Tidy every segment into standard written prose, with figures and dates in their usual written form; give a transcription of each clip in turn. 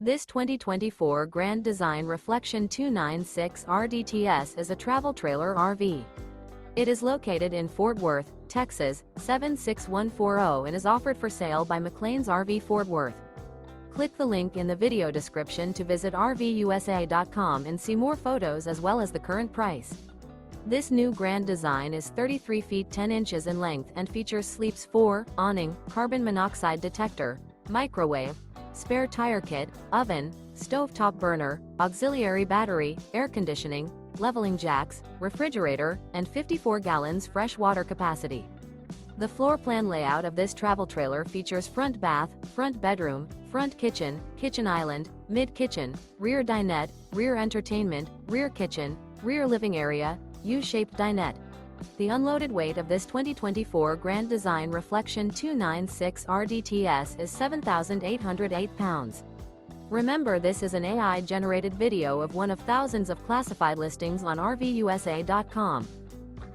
This 2024 Grand Design Reflection 296 RDTS is a travel trailer RV. It is located in Fort Worth, Texas, 76140 and is offered for sale by McClain's RV Fort Worth. Click the link in the video description to visit RVUSA.com and see more photos as well as the current price. This new Grand Design is 33 feet 10 inches in length and features sleeps 4, awning, carbon monoxide detector, microwave, spare tire kit, oven, stovetop burner, auxiliary battery, air conditioning, leveling jacks, refrigerator, and 54 gallons fresh water capacity. The floor plan layout of this travel trailer features front bath, front bedroom, front kitchen, kitchen island, mid-kitchen, rear dinette, rear entertainment, rear kitchen, rear living area, U-shaped dinette. The unloaded weight of this 2024 Grand Design Reflection 296 RDTS is 7,808 pounds. Remember, this is an AI-generated video of one of thousands of classified listings on RVUSA.com.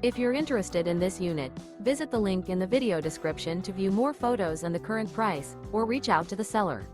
If you're interested in this unit, visit the link in the video description to view more photos and the current price, or reach out to the seller.